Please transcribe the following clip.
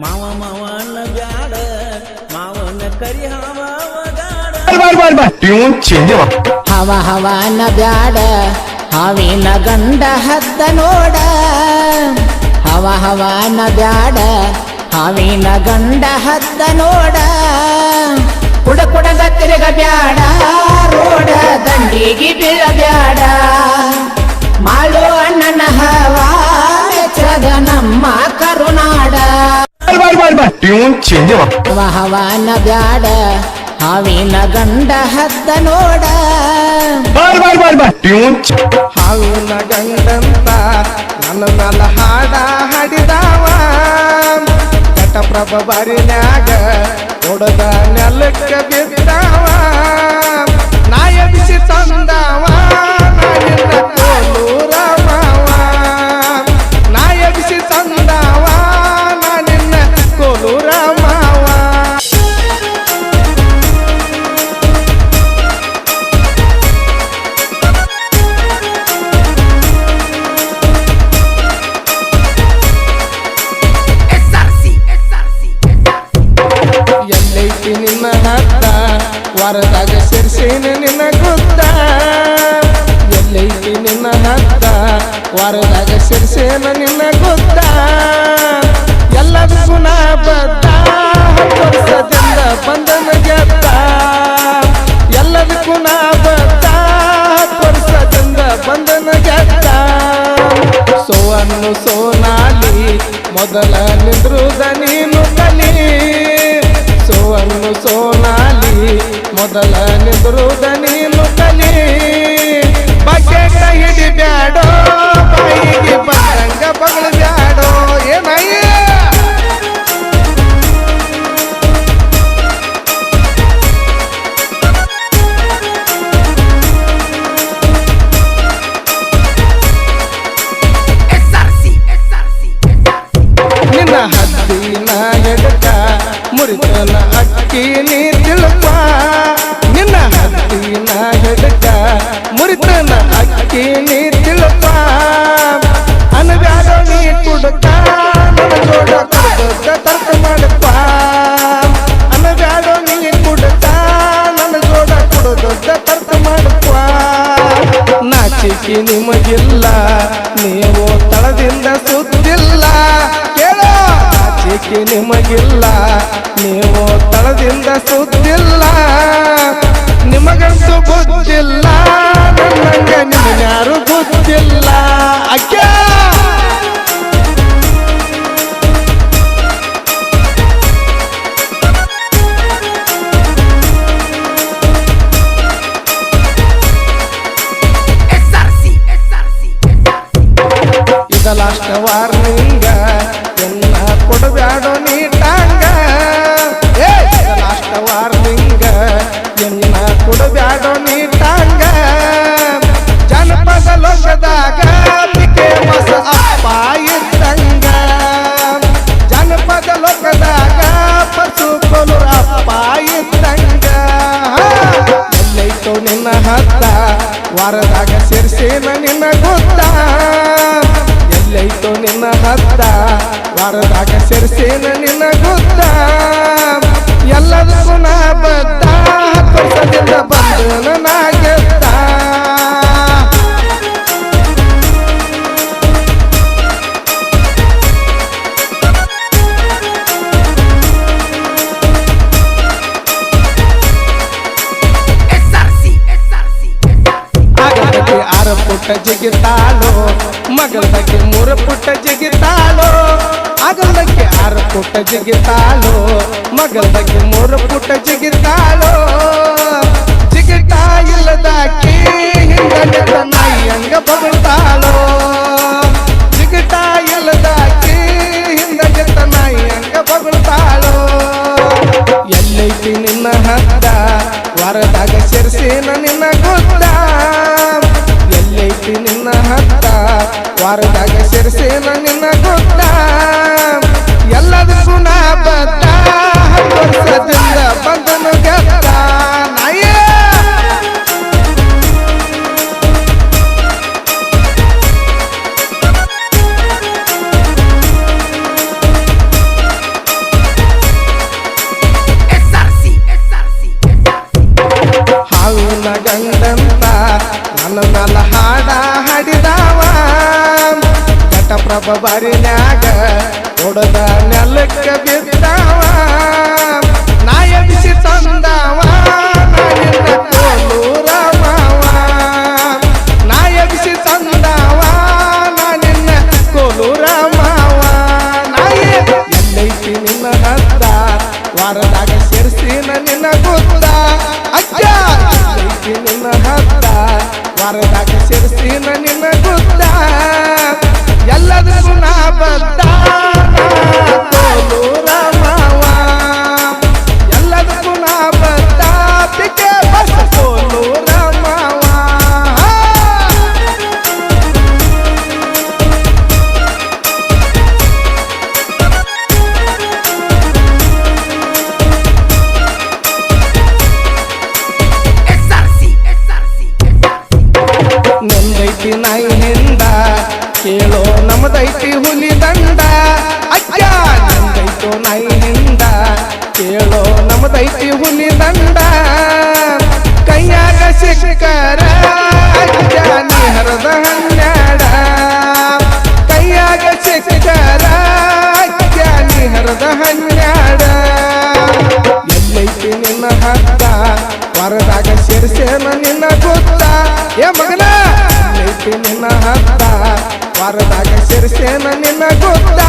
ಮಾವ ಮಾವನ ಬ್ಯಾಡ ಮಾವನ ಕರಿ ಹಾವ ಟ್ಯೂನ್ ಚೇಂಜ್ ಹವ ಹವನ ಬ್ಯಾಡ ಹಾವಿನ ಗಂಡ ಹದ್ದ ನೋಡ ಹವ ಹವನ ಬ್ಯಾಡ ಹಾವಿನ ಗಂಡ ಹದ್ದ ನೋಡ ಕುಡ ಕುಡದ ತಿರುಗ ಬ್ಯಾಡ ರೋಡ ದಂಡಿಗೆ ಬೀಳಬ್ಯಾಡ ಮಾಡು ಅಣ್ಣನ ಹವಾ ಮೆಚ್ಚದ ನಮ್ಮ ಕರುನಾಡ ಟ್ಯೂನ್ ಚೇಂಜ್ ಹವ ಹವನ ಬ್ಯಾಡ ಹಾವಿನ ಗಂಡ ಹದ್ದ ನೋಡ ಟ್ಯೂನ್ ಹಾವಿನ ಗಂಡಂತ ನನ್ನ ಮ್ಯಾಲ ಹಾಡ ಹಾಡಿದಾವ ಘಟಪ್ರಭ ಬಾರಿನ್ಯಾಗ ಹೊಡೆದ ನೆಲಕ್ಕ ಬಿದ್ದಾವ ನಾಯ ಬಿಸಿ ತಂದವ ನಾನಿನ್ನ ಕೋಲೂರ ಮಾವ ನಾಯ ಬಿಸಿ ತಂದವ ನಾನಿನ್ನ ಕೋಲೂರ ಮಾವ ಎಲ್ಲೈತಿ ನಿನ್ನ ಹತ್ತ ವರದಾಗ ಸೇರ್ಸೇನ ನಿನ್ನ ಗುದ್ದ ಎಲ್ಲೈತಿ ನಿನ್ನ ಹತ್ತ ವರದಾಗ ಸೇರ್ಸೇನ ನಿನ್ನ ಗುದ್ದ ಎಲ್ಲದಕ್ಕೂ ನಾ ಬದ್ದ ವರ್ಷದಿಂದ ಬಂದನ ಗೆದ್ದ ಎಲ್ಲದಕ್ಕೂ ನಾ ಬದ್ದ ವರ್ಷದಿಂದ ಬಂದನ ಗೆದ್ದ ಸೋವನ್ನು ಸೋನಾಲಿ ಮೊದಲ ನಿಂದ್ರುದ ನೀನು ಕಲಿ ಸೋವನ್ನು ಸೋನಾಲಿ ಮೊದಲ ನಿಂದ್ರುದ ನೀನು ಕಲಿ ಬಕೆಟ ಹಿಡಿಬ್ಯಾಡೋ ಬಾಯಿಗೆ ಬಂದಂಗ ಬಗಳ ಬ್ಯಾಡೋ ಏನಯ್ಯ ನಿನ್ನ ಹದ್ದಿನ ಎಡಕ ಮುರಿತನ ಅಕ್ಕಿ ನೀ ತಿಳ್ಪ ನಿನ್ನ ಹದ್ದಿನ ಎಡಕ ಮುರಿತನ ಅಕ್ಕಿ ನೀ ತಿಳ್ಪ ಅನಬ್ಯಾಡೋ ನೀ ಕುಡಕ ನನ್ನ ಜೋಡ ಕುಡ್ದ ತರ್ಕ ಮಾಡಪ್ಪ ಅನಬ್ಯಾಡೋ ನೀ ಕುಡಕ ನನ್ನ ಜೋಡ ಕುಡ್ದ ತರ್ಕ ಮಾಡಪ್ಪ ನಾಚಿಕೆ ನಿಮಗಿಲ್ಲ ನೀವು ತಳದಿಂದ ಸುದ್ದಿಲ್ಲ ಕೇಳೋ ನಾಚಿಕೆ ನಿಮಗಿಲ್ಲ ನೀವು ತಳದಿಂದ ಸುದ್ದಿಲ್ಲ ನಿಮಗಂತೂ ಬುದ್ಧಿಲ್ಲ ನನ್ನಂಗ ನಿಮಗ್ಯಾರು ಬುದ್ಧಿಲ್ಲ ಅಕ್ಕ ಇದ ಲಾಸ್ಟ್ ವಾರ್ನಿಂಗ ಎನ್ನ ಕೊಡಬ್ಯಾಡೋ ನೀ ಟಾಂಗ ಲಾಸ್ಟ್ ವಾರ್ನಿಂಗ ಎನ್ನ ಕೊಡಬ್ಯಾಡೋ ನೀ ಟಾಂಗ ಜನಪದ ಲೋಕದಾಗ ಫೇಮಸ್ ಅಪ್ಪ ಇದ್ದಂಗ ಜನಪದ ಲೋಕದಾಗ ಪಶು ಕೊಲೂರ ಅಪ್ಪ ಇದ್ದಂಗ ಎಲ್ಲೈತೋ ನಿನ್ನ ಹತ್ತ ವಾರದಾಗ ಸೇರ್ಸೇನ ನಿನ್ನ ಗುದ್ದ ಎಲ್ಲೈತೋ ನಿನ್ನ ಹತ್ತ ವಾರದಾಗ ಸೇರ್ಸೇನ ನಿನ್ನ ಗುದ್ದ ಎಲ್ಲದಕ್ಕೂ ನಾ ಬದ್ದ ವರ್ಷದಿಂದ ಬಂದನ ನಾ ಗೆದ್ದ ಆಗದಕ್ಕೆ 6 ಪುಟ್ಟ ಜಿಗಿತಾಳೋ ಮಗಳದಕ್ಕೆ 3 ಪುಟ್ಟ ಜಿಗಿತಾಳೋ ಆಗದಕ್ಕೆ 6 ಪುಟ್ಟ ಜಿಗಿತಾಳೋ ಮಗಳದಕ್ಕೆ 3 ಪುಟ್ಟ ಜಿಗಿತಾಳೋ ಜಿಗಿಟ ಇಲ್ಲದಾಕಿ ಹಿಂದ ನಾಯಿ ಹಂಗ ಬಗಳ್ತಾಳೋ ಜಿಗಿಟ ಇಲ್ಲದಾಕಿ ಹಿಂದ ನಾಯಿ ಹಂಗ ಬಗಳ್ತಾಳೋ ಎಲ್ಲೈತಿ ನಿನ್ನ ಹದ್ದ ವರದಾಗ ಸೇರ್ಸೇನ ನಿನ್ನ ಗುದ್ದ ಎಲ್ಲೈತಿ ನಿನ್ನ ಹದ್ದ ವಾರದಾಗ ಸೇರ್ಸೇನ ನಿನ್ನ ಗುದ್ದ ಎಲ್ಲದಕ್ಕೂ ನಾ ಬದ್ದ ವರ್ಷದಿಂದ ಬಂದನು ಗೆದ್ದ ನಾಯ ಬಾರಿನ್ಯಾಗ ಹೊಡೆದ ನೆಲಕ್ಕ ಬಿದ್ದಾವ ನಾ ಎಬ್ಬಿಸಿ ತಂದವ ನಾ ನಿನ್ನ ಕೋಲೂರ ಮಾವ ನಾ ಎಬ್ಬಿಸಿ ತಂದವ ನಾ ನಿನ್ನ ಕೋಲೂರ ಮಾವ ನಾಯಿ ಎಲ್ಲೈತಿ ನಿನ್ನ ಹದ್ದ ವಾರದಾಗ ಸೇರಿಸಿನ ನಿನ್ನ ಗುದ್ದ ಅಜ್ಜ ಎಲ್ಲೈತಿ ನಿನ್ನ ಹದ್ದ ವಾರದಾಗ ಸೇರಿಸಿನ ನಿನ್ನ ಗುದ್ದ ಎಲ್ಲದಕ್ಕೂ ನಾ ಬದ್ದ ಕೋಲೂರ ಮಾವ ಎಲ್ಲದಕ್ಕೂ ನಾ ಬದ್ದ ಪಿಕೆ ಬಸ್ ಕೋಲೂರ ಮಾವ ನಂದೈತಿ ನಾಯಿ ಹಿಂದ ಕೇಳೋ ನಮ್ದೈತಿ ಹುಲಿ ದಂಡ ಅಜ್ಜ ನಂದೈತೋ ನಾಯಿ ಹಿಂದ ಕೇಳೋ ನಮ್ದೈತಿ ಹುಲಿ ದಂಡ ಕೈಯಾಗ ಸಿಕ್ಕರ ಅಜ್ಜ ನೀ ಹರದ ಹನ್ನೆರಡ ಕೈಯಾಗ ಸಿಕ್ಕರ ಅಜ್ಜ ನೀ ಹರದ ಹನ್ನೆರಡ ಎಲ್ಲೈತಿ ನಿನ್ನ ಹದ್ದ ವರದಾಗ ಸೇರಿಸೇನ ನಿನ್ನ ಗೊತ್ತ ಏ ಮಗನ ಎಲ್ಲೈತಿ ನಿನ್ನ ಹದ್ದ ವಾರದಾಗ ಸೇರಿಸೇನ ನಿನ್ನ ಗೊತ್ತ